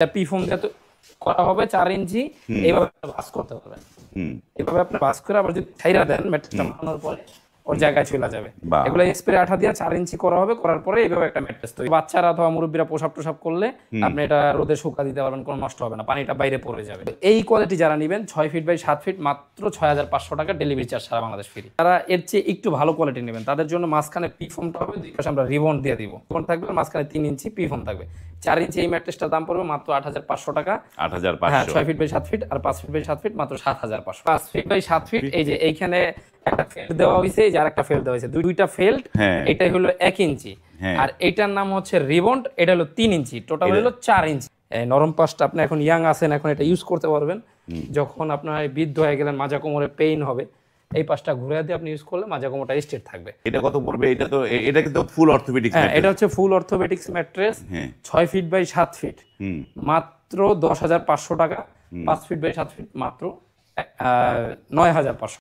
P foam দিয়ে করা হবে 4 ইঞ্চি। এইভাবে ভাঁজ করতে পারবেন। এভাবে আপনি ভাঁজ করে আবার যদি ছাইরা দেন ম্যাট্রেসটা বানানোর পরে ওর জায়গায় চলে যাবে। এগুলো স্প্রে আঠা দিয়ে 4 ইঞ্চি করা হবে, করার পরে এইভাবে একটা ম্যাট্রেস তৈরি। বাচ্চারা অথবা মুরব্বীরা পোশাক টোশাক করলে আপনি এটা রোদে শুকা দিতে পারবেন, কোনো নষ্ট হবে না, পানিটা বাইরে পড়ে যাবে। এই কোয়ালিটি যারা নেবেন 6 ফিট বাই 7 ফিট মাত্র 6500 টাকা, ডেলিভারি চার্জ সারা বাংলাদেশ ফ্রি। যারা এর চেয়ে একটু ভালো কোয়ালিটি নেবেন তাদের জন্য মাঝখানে পি ফোমটা হবে, দুই পাশে আমরা রিবন দিয়ে দিব। রিবন থাকবে, মাঝখানে 3 ইঞ্চি পি ফোম থাকবে। 4 ইঞ্চি এই ম্যাট্রেসটার দাম পড়বে মাত্র 8500 টাকা। 8500। হ্যাঁ, 6 ফিট বাই 7 ফিট আর 5 ফিট বাই 7 ফিট মাত্র 7500। 5 ফিট বাই 7 ফিট এই যে এইখানে একটা ফেল্ড দেওয়া হয়েছে, এই যে আরেকটা ফেল্ড দেওয়া হয়েছে, দুইটা ফেল্ড। এটাই হলো 1 ইঞ্চি, আর এটার নাম হচ্ছে রিবন্ড, এটা হলো 3 ইঞ্চি, টোটাল হলো 4 ইঞ্চি। নরম পাশটা আপনি এখন ইয়াং আছেন, এখন এটা ইউজ করতে পারবেন। যখন আপনার বৃদ্ধ হয়ে গেলেন, মাজা কোমরে পেইন হবে, এই পাশটা ঘুরে দিয়ে আপনি ইউজ করলে মাজা কোমরটা স্ট্রেট থাকবে। এটা কত পড়বে? এটা কিন্তু ফুল অর্থোপেডিক্স। হ্যাঁ, এটা হচ্ছে full orthopaedics mattress. 6 feet by 7 feet মাত্র 10500 টাকা। 5 ফিট বাই 7 ফিট মাত্র 9500।